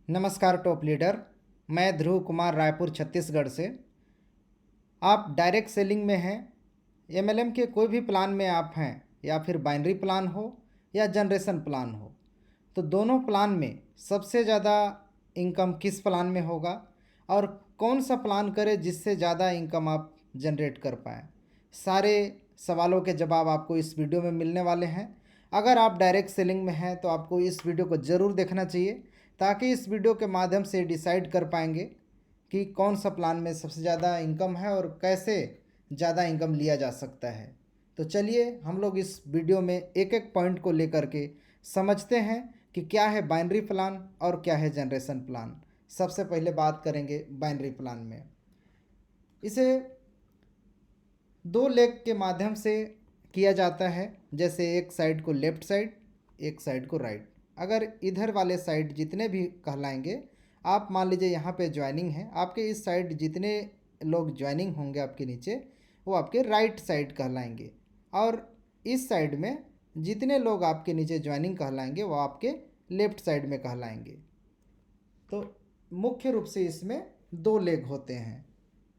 नमस्कार top leader. मैं ध्रुव कुमार रायपुर छत्तीसगढ़ से। आप डायरेक्ट सेलिंग में हैं, एमएलएम के कोई भी प्लान में आप हैं, या फिर बाइनरी प्लान हो या जनरेशन प्लान हो, तो दोनों प्लान में सबसे ज़्यादा इनकम किस प्लान में होगा और कौन सा प्लान करें जिससे ज़्यादा इनकम आप जनरेट कर पाएँ, सारे सवालों के जवाब आपको इस वीडियो में मिलने वाले हैं। अगर आप डायरेक्ट सेलिंग में हैं तो आपको इस वीडियो को ज़रूर देखना चाहिए, ताकि इस वीडियो के माध्यम से डिसाइड कर पाएंगे कि कौन सा प्लान में सबसे ज़्यादा इनकम है और कैसे ज़्यादा इनकम लिया जा सकता है। तो चलिए हम लोग इस वीडियो में एक एक पॉइंट को लेकर के समझते हैं कि क्या है बाइनरी प्लान और क्या है जनरेशन प्लान। सबसे पहले बात करेंगे बाइनरी प्लान में। इसे दो लेग के माध्यम से किया जाता है, जैसे एक साइड को लेफ़्ट साइड, एक साइड को राइट। अगर इधर वाले साइड जितने भी कहलाएंगे, आप मान लीजिए यहाँ पे ज्वाइनिंग है, आपके इस साइड जितने लोग ज्वाइनिंग होंगे आपके नीचे, वो आपके राइट साइड कहलाएंगे, और इस साइड में जितने लोग आपके नीचे ज्वाइनिंग कहलाएंगे वो आपके लेफ़्ट साइड में कहलाएंगे। तो मुख्य रूप से इसमें दो लेग होते हैं,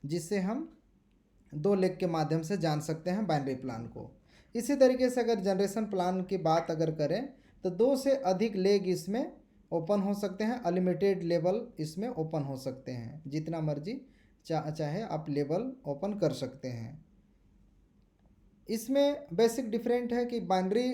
जिससे हम दो लेग के माध्यम से जान सकते हैं बाइनरी प्लान को। इसी तरीके से अगर जनरेशन प्लान की बात अगर करें तो दो से अधिक लेग इसमें ओपन हो सकते हैं, अनलिमिटेड लेवल इसमें ओपन हो सकते हैं, जितना मर्जी चाहे आप लेवल ओपन कर सकते हैं। इसमें बेसिक डिफरेंट है कि बाइनरी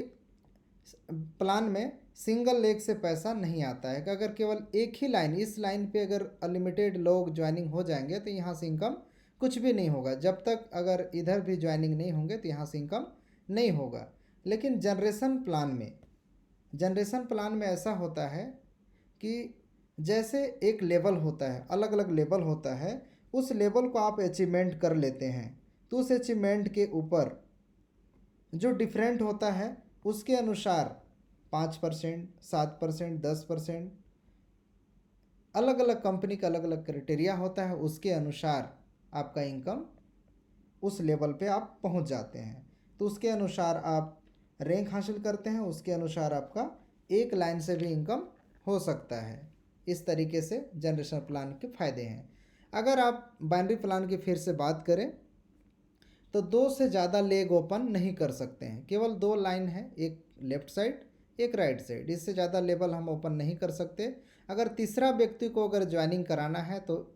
प्लान में सिंगल लेग से पैसा नहीं आता है, कि अगर केवल एक ही लाइन, इस लाइन पे अगर अनलिमिटेड लोग ज्वाइनिंग हो जाएंगे तो यहाँ से इनकम कुछ भी नहीं होगा। जब तक अगर इधर भी ज्वाइनिंग नहीं होंगे तो यहाँ से इनकम नहीं होगा। लेकिन जनरेशन प्लान में ऐसा होता है कि जैसे एक लेवल होता है, अलग अलग लेवल होता है, उस लेवल को आप अचीवमेंट कर लेते हैं, तो उस अचीवमेंट के ऊपर जो डिफरेंट होता है उसके अनुसार 5%, 7%, 10%, अलग अलग कंपनी का अलग अलग क्राइटेरिया होता है, उसके अनुसार आपका इनकम उस लेवल पे आप पहुंच जाते हैं। तो उसके अनुसार आप रैंक हासिल करते हैं, उसके अनुसार आपका एक लाइन से भी इनकम हो सकता है। इस तरीके से जनरेशन प्लान के फ़ायदे हैं। अगर आप बाइनरी प्लान की फिर से बात करें तो दो से ज़्यादा लेग ओपन नहीं कर सकते हैं, केवल दो लाइन है, एक लेफ़्ट साइड एक राइट साइड, इससे ज़्यादा लेवल हम ओपन नहीं कर सकते। अगर तीसरा व्यक्ति को अगर ज्वाइनिंग कराना है तो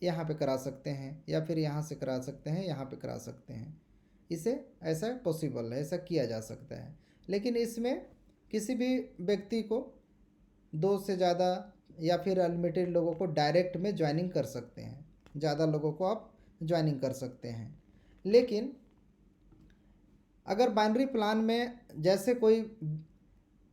यहाँ पे करा सकते हैं, या फिर यहाँ से करा सकते हैं, यहाँ पे करा सकते हैं। इसे ऐसा पॉसिबल है, ऐसा किया जा सकता है। लेकिन इसमें किसी भी व्यक्ति को दो से ज़्यादा या फिर अनलिमिटेड लोगों को डायरेक्ट में ज्वाइनिंग कर सकते हैं, ज़्यादा लोगों को आप ज्वाइनिंग कर सकते हैं। लेकिन अगर बाइनरी प्लान में जैसे कोई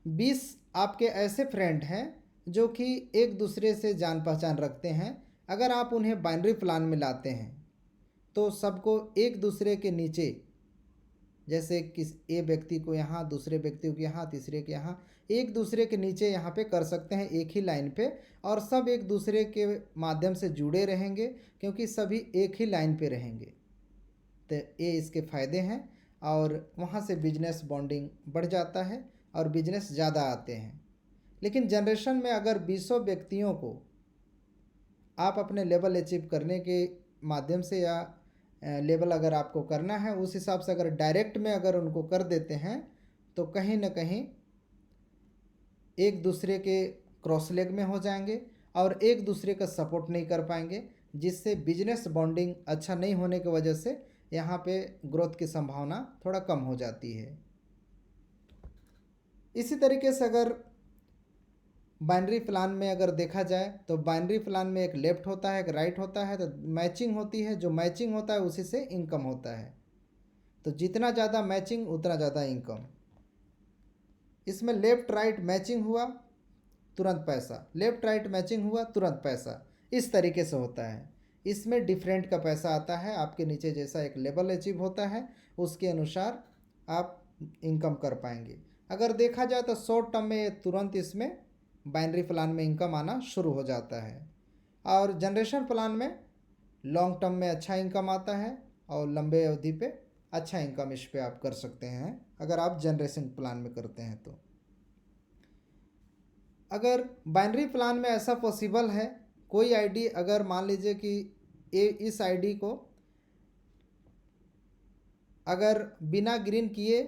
20 आपके ऐसे फ्रेंड हैं जो कि एक दूसरे से जान पहचान रखते हैं, अगर आप उन्हें बाइनरी प्लान में लाते हैं तो सबको एक दूसरे के नीचे, जैसे किस ए व्यक्ति को यहाँ, दूसरे व्यक्ति को यहाँ, तीसरे के यहाँ, एक दूसरे के नीचे यहाँ पे कर सकते हैं एक ही लाइन पे, और सब एक दूसरे के माध्यम से जुड़े रहेंगे, क्योंकि सभी एक ही लाइन पे रहेंगे। तो ये इसके फ़ायदे हैं, और वहाँ से बिजनेस बॉन्डिंग बढ़ जाता है और बिजनेस ज़्यादा आते हैं। लेकिन जनरेशन में अगर 20 व्यक्तियों को आप अपने लेवल अचीव करने के माध्यम से, या लेवल अगर आपको करना है उस हिसाब से अगर डायरेक्ट में अगर उनको कर देते हैं, तो कहीं ना कहीं एक दूसरे के क्रॉस लेग में हो जाएंगे और एक दूसरे का सपोर्ट नहीं कर पाएंगे, जिससे बिजनेस बॉन्डिंग अच्छा नहीं होने की वजह से यहाँ पे ग्रोथ की संभावना थोड़ा कम हो जाती है। इसी तरीके से अगर बाइनरी प्लान में अगर देखा जाए तो बाइनरी प्लान में एक लेफ़्ट होता है, एक राइट होता है, तो मैचिंग होती है, जो मैचिंग होता है उसी से इनकम होता है। तो जितना ज़्यादा मैचिंग उतना ज़्यादा इनकम। इसमें लेफ़्ट राइट मैचिंग हुआ तुरंत पैसा, लेफ़्ट राइट मैचिंग हुआ तुरंत पैसा, इस तरीके से होता है। इसमें डिफरेंट का पैसा आता है, आपके नीचे जैसा एक लेवल अचीव होता है उसके अनुसार आप इनकम कर पाएंगे। अगर देखा जाए तो शॉर्ट टर्म में तुरंत इसमें बाइनरी प्लान में इनकम आना शुरू हो जाता है, और जनरेशन प्लान में लॉन्ग टर्म में अच्छा इनकम आता है, और लंबे अवधि पे अच्छा इनकम इस पे आप कर सकते हैं अगर आप जनरेशन प्लान में करते हैं तो। अगर बाइनरी प्लान में ऐसा पॉसिबल है, कोई आईडी अगर मान लीजिए कि इस आईडी को अगर बिना ग्रीन किए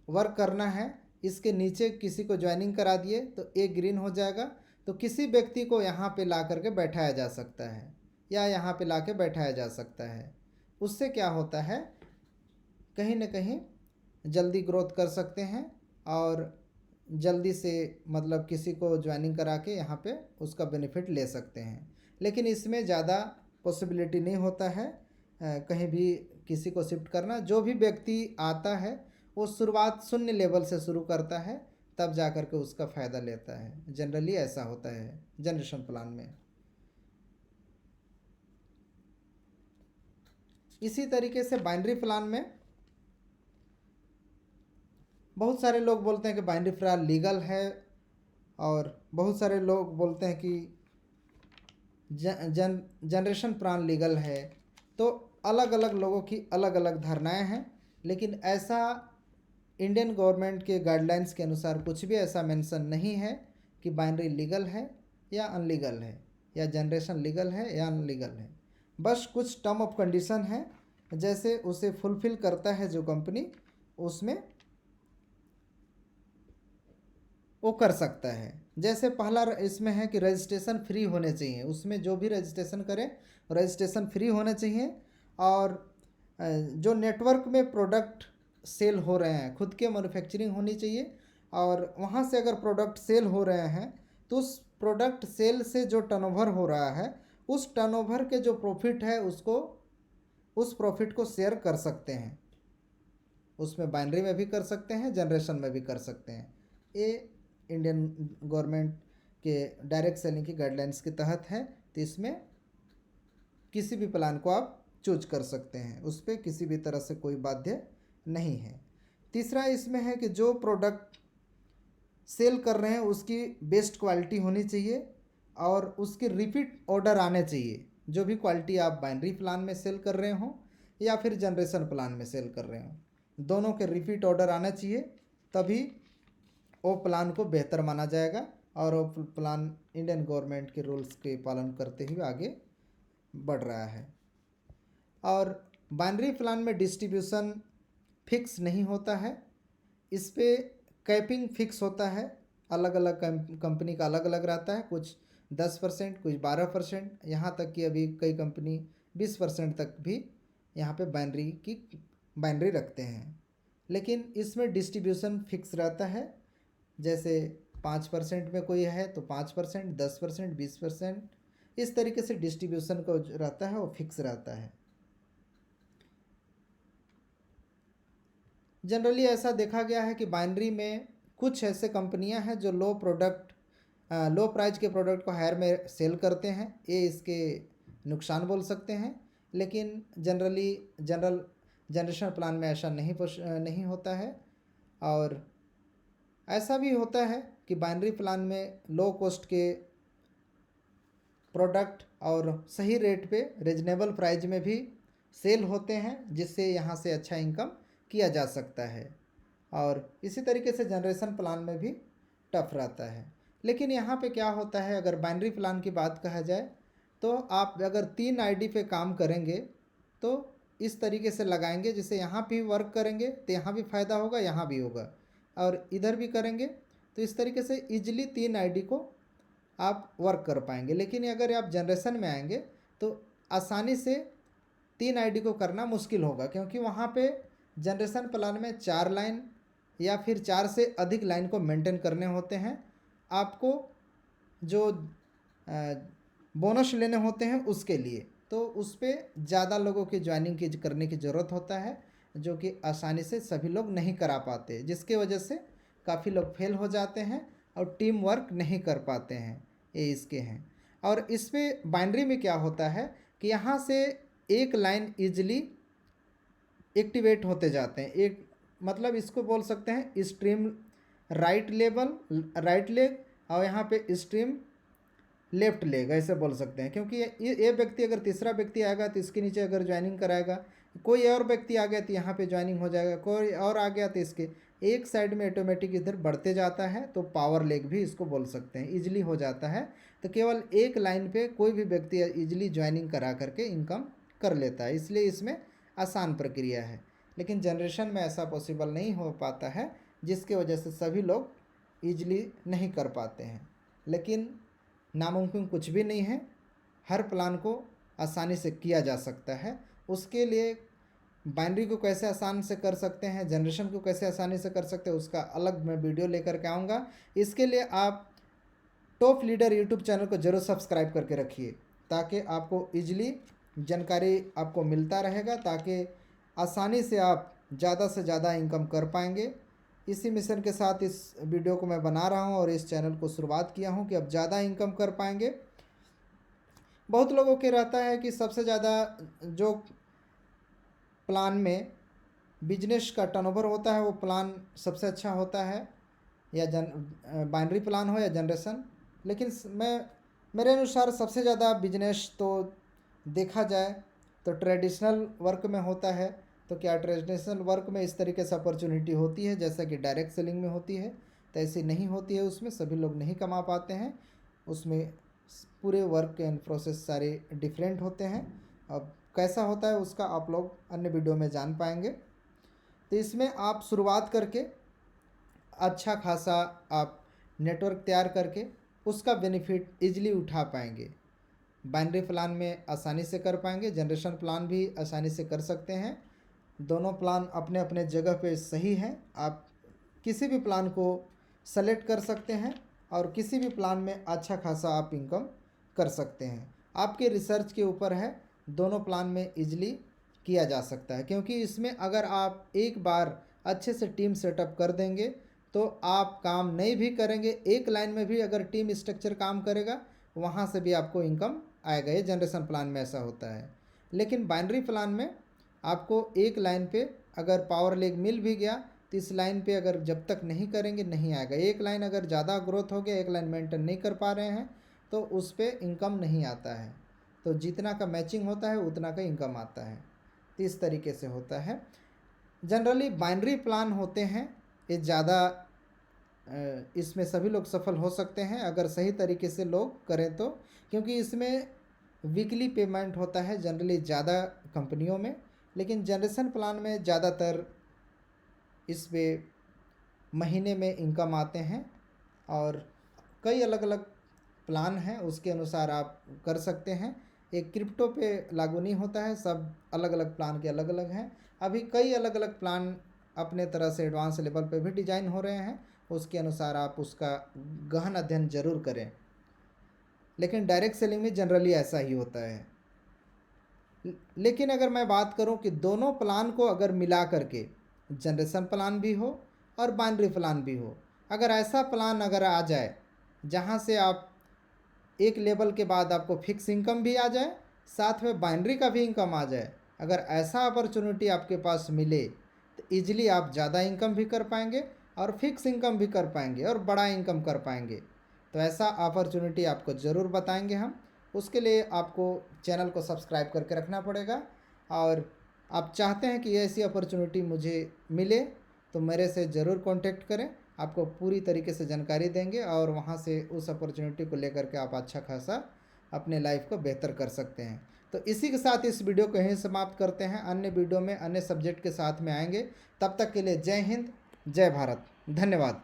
वर्क करना है, इसके नीचे किसी को ज्वाइनिंग करा दिए तो एक ग्रीन हो जाएगा, तो किसी व्यक्ति को यहाँ पे ला करके बैठाया जा सकता है या यहाँ पे ला के बैठाया जा सकता है। उससे क्या होता है, कहीं ना कहीं जल्दी ग्रोथ कर सकते हैं और जल्दी से मतलब किसी को ज्वाइनिंग करा के यहाँ पे उसका बेनिफिट ले सकते हैं। लेकिन इसमें ज़्यादा पॉसिबिलिटी नहीं होता है कहीं भी किसी को शिफ्ट करना। जो भी व्यक्ति आता है वो शुरुआत शून्य लेवल से शुरू करता है, तब जा कर के उसका फ़ायदा लेता है। जनरली ऐसा होता है जनरेशन प्लान में। इसी तरीके से बाइनरी प्लान में बहुत सारे लोग बोलते हैं कि बाइनरी प्लान लीगल है, और बहुत सारे लोग बोलते हैं कि जनरेशन प्लान लीगल है। तो अलग अलग लोगों की अलग अलग धारणाएं हैं, लेकिन ऐसा इंडियन गवर्नमेंट के गाइडलाइंस के अनुसार कुछ भी ऐसा मेंशन नहीं है कि बाइनरी लीगल है या अनलीगल है, या जनरेशन लीगल है या अनलीगल है। बस कुछ टर्म ऑफ कंडीशन है, जैसे उसे फुलफिल करता है जो कंपनी, उसमें वो कर सकता है। जैसे पहला इसमें है कि रजिस्ट्रेशन फ्री होने चाहिए, उसमें जो भी रजिस्ट्रेशन करे रजिस्ट्रेशन फ्री होने चाहिए। और जो नेटवर्क में प्रोडक्ट सेल हो रहे हैं खुद के मैन्युफैक्चरिंग होनी चाहिए, और वहाँ से अगर प्रोडक्ट सेल हो रहे हैं तो उस प्रोडक्ट सेल से जो टर्नओवर हो रहा है, उस टर्नओवर के जो प्रॉफिट है उसको उस प्रॉफिट को शेयर कर सकते हैं। उसमें बाइनरी में भी कर सकते हैं, जनरेशन में भी कर सकते हैं। ये इंडियन गवर्नमेंट के डायरेक्ट सेलिंग की गाइडलाइंस के तहत है। तो इसमें किसी भी प्लान को आप चूज कर सकते हैं, उस पर किसी भी तरह से कोई बाध्य नहीं है। तीसरा इसमें है कि जो प्रोडक्ट सेल कर रहे हैं उसकी बेस्ट क्वालिटी होनी चाहिए और उसके रिपीट ऑर्डर आने चाहिए। जो भी क्वालिटी आप बाइनरी प्लान में सेल कर रहे हो या फिर जनरेशन प्लान में सेल कर रहे हो, दोनों के रिपीट ऑर्डर आना चाहिए, तभी वो प्लान को बेहतर माना जाएगा और वो प्लान इंडियन गवर्नमेंट के रूल्स के पालन करते हुए आगे बढ़ रहा है। और बाइनरी प्लान में डिस्ट्रीब्यूशन फिक्स नहीं होता है, इस पे कैपिंग फिक्स होता है। अलग अलग कंपनी का अलग अलग रहता है, कुछ 10%, कुछ 12%, यहाँ तक कि अभी कई कंपनी 20% तक भी यहाँ पे बाइनरी रखते हैं। लेकिन इसमें डिस्ट्रीब्यूशन फिक्स रहता है, जैसे 5% में कोई है तो 5%, 10%, 20%, इस तरीके से डिस्ट्रीब्यूशन को रहता है, वो फिक्स रहता है। जनरली ऐसा देखा गया है कि बाइनरी में कुछ ऐसे कंपनियां हैं जो लो प्राइस के प्रोडक्ट को हायर में सेल करते हैं, ये इसके नुकसान बोल सकते हैं। लेकिन जनरेशन प्लान में ऐसा नहीं होता है। और ऐसा भी होता है कि बाइनरी प्लान में लो कॉस्ट के प्रोडक्ट और सही रेट पे रीजनेबल प्राइस में भी सेल होते हैं, जिससे यहाँ से अच्छा इनकम किया जा सकता है। और इसी तरीके से जनरेशन प्लान में भी टफ रहता है। लेकिन यहाँ पे क्या होता है, अगर बाइनरी प्लान की बात कहा जाए तो आप अगर 3 आईडी पे काम करेंगे तो इस तरीके से लगाएंगे, जिससे यहाँ भी वर्क करेंगे तो यहाँ भी फ़ायदा होगा, यहाँ भी होगा, और इधर भी करेंगे तो इस तरीके से ईजिली 3 आईडी को आप वर्क कर पाएंगे। लेकिन अगर आप जनरेशन में आएंगे तो आसानी से 3 आईडी को करना मुश्किल होगा, क्योंकि वहाँ पे जनरेशन प्लान में 4 लाइन या फिर 4 से अधिक लाइन को मेंटेन करने होते हैं। आपको जो बोनस लेने होते हैं उसके लिए, तो उस पर ज़्यादा लोगों की ज्वाइनिंग करने की ज़रूरत होता है, जो कि आसानी से सभी लोग नहीं करा पाते, जिसके वजह से काफ़ी लोग फेल हो जाते हैं और टीम वर्क नहीं कर पाते हैं। ये इसके हैं। और इस पर बाइनरी में क्या होता है कि यहाँ से एक लाइन ईजिली एक्टिवेट होते जाते हैं। एक मतलब इसको बोल सकते हैं स्ट्रीम राइट लेग, और यहाँ पे स्ट्रीम लेफ्ट लेग, ऐसे बोल सकते हैं। क्योंकि ये व्यक्ति अगर तीसरा व्यक्ति आएगा तो इसके नीचे अगर ज्वाइनिंग कराएगा, कोई और व्यक्ति आ गया तो यहाँ पे ज्वाइनिंग हो जाएगा, कोई और आ गया तो इसके, एक साइड में ऑटोमेटिक इधर बढ़ते जाता है, तो पावर लेग भी इसको बोल सकते हैं, ईजिली हो जाता है। तो केवल एक लाइन पे कोई भी व्यक्ति ईजिली ज्वाइनिंग करा करके इनकम कर लेता है, इसलिए इसमें आसान प्रक्रिया है। लेकिन जनरेशन में ऐसा पॉसिबल नहीं हो पाता है, जिसके वजह से सभी लोग ईजिली नहीं कर पाते हैं। लेकिन नामुमकिन कुछ भी नहीं है, हर प्लान को आसानी से किया जा सकता है। उसके लिए बाइनरी को कैसे आसान से कर सकते हैं, जनरेशन को कैसे आसानी से कर सकते हैं, उसका अलग मैं वीडियो लेकर के आऊँगा। इसके लिए आप टॉप लीडर यूट्यूब चैनल को ज़रूर सब्सक्राइब करके रखिए, ताकि आपको ईजिली जानकारी आपको मिलता रहेगा, ताकि आसानी से आप ज़्यादा से ज़्यादा इनकम कर पाएंगे। इसी मिशन के साथ इस वीडियो को मैं बना रहा हूँ और इस चैनल को शुरुआत किया हूँ कि अब ज़्यादा इनकम कर पाएंगे। बहुत लोगों के रहता है कि सबसे ज़्यादा जो प्लान में बिजनेस का टर्नओवर होता है वो प्लान सबसे अच्छा होता है, या बाइनरी प्लान हो या जनरेशन। लेकिन मेरे अनुसार सबसे ज़्यादा बिजनेस तो देखा जाए तो ट्रेडिशनल वर्क में होता है। तो क्या ट्रेडिशनल वर्क में इस तरीके से अपॉर्चुनिटी होती है जैसा कि डायरेक्ट सेलिंग में होती है? तो ऐसी नहीं होती है, उसमें सभी लोग नहीं कमा पाते हैं। उसमें पूरे वर्क एंड प्रोसेस सारे डिफरेंट होते हैं। अब कैसा होता है उसका आप लोग अन्य वीडियो में जान पाएंगे। तो इसमें आप शुरुआत करके अच्छा खासा आप नेटवर्क तैयार करके उसका बेनिफिट ईजिली उठा पाएंगे। बाइनरी प्लान में आसानी से कर पाएंगे, जनरेशन प्लान भी आसानी से कर सकते हैं। दोनों प्लान अपने अपने जगह पे सही हैं। आप किसी भी प्लान को सेलेक्ट कर सकते हैं और किसी भी प्लान में अच्छा खासा आप इनकम कर सकते हैं। आपके रिसर्च के ऊपर है, दोनों प्लान में इजीली किया जा सकता है। क्योंकि इसमें अगर आप एक बार अच्छे से टीम सेटअप कर देंगे तो आप काम नहीं भी करेंगे, एक लाइन में भी अगर टीम स्ट्रक्चर काम करेगा वहाँ से भी आपको इनकम आएगा। ये जनरेशन प्लान में ऐसा होता है। लेकिन बाइनरी प्लान में आपको एक लाइन पे अगर पावर लेग मिल भी गया तो इस लाइन पे अगर जब तक नहीं करेंगे नहीं आएगा। एक लाइन अगर ज़्यादा ग्रोथ हो गया, एक लाइन मेंटेन नहीं कर पा रहे हैं तो उस पर इनकम नहीं आता है। तो जितना का मैचिंग होता है उतना का इनकम आता है। तो इस तरीके से होता है। जनरली बाइनरी प्लान होते हैं ये ज़्यादा, इसमें सभी लोग सफल हो सकते हैं अगर सही तरीके से लोग करें तो। क्योंकि इसमें वीकली पेमेंट होता है जनरली ज़्यादा कंपनियों में। लेकिन जनरेशन प्लान में ज़्यादातर इस पे महीने में इनकम आते हैं और कई अलग अलग प्लान हैं, उसके अनुसार आप कर सकते हैं। एक क्रिप्टो पे लागू नहीं होता है, सब अलग अलग प्लान के अलग अलग हैं। अभी कई अलग अलग प्लान अपने तरह से एडवांस लेवल पे भी डिजाइन हो रहे हैं, उसके अनुसार आप उसका गहन अध्ययन जरूर करें। लेकिन डायरेक्ट सेलिंग में जनरली ऐसा ही होता है। लेकिन अगर मैं बात करूं कि दोनों प्लान को अगर मिला करके जनरेशन प्लान भी हो और बाइनरी प्लान भी हो, अगर ऐसा प्लान अगर आ जाए जहां से आप एक लेवल के बाद आपको फिक्स इनकम भी आ जाए, साथ में बाइनरी का भी इनकम आ जाए, अगर ऐसा अपॉर्चुनिटी आपके पास मिले तो ईजिली आप ज़्यादा इनकम भी कर पाएंगे और फिक्स इनकम भी कर पाएंगे और बड़ा इनकम कर पाएंगे। तो ऐसा अपॉर्चुनिटी आपको ज़रूर बताएंगे हम। उसके लिए आपको चैनल को सब्सक्राइब करके रखना पड़ेगा। और आप चाहते हैं कि ऐसी अपॉर्चुनिटी मुझे मिले तो मेरे से ज़रूर कांटेक्ट करें, आपको पूरी तरीके से जानकारी देंगे और वहाँ से उस अपॉर्चुनिटी को लेकर के आप अच्छा खासा अपने लाइफ को बेहतर कर सकते हैं। तो इसी के साथ इस वीडियो को यहीं समाप्त करते हैं। अन्य वीडियो में अन्य सब्जेक्ट के साथ में आएंगे। तब तक के लिए जय हिंद, जय भारत, धन्यवाद।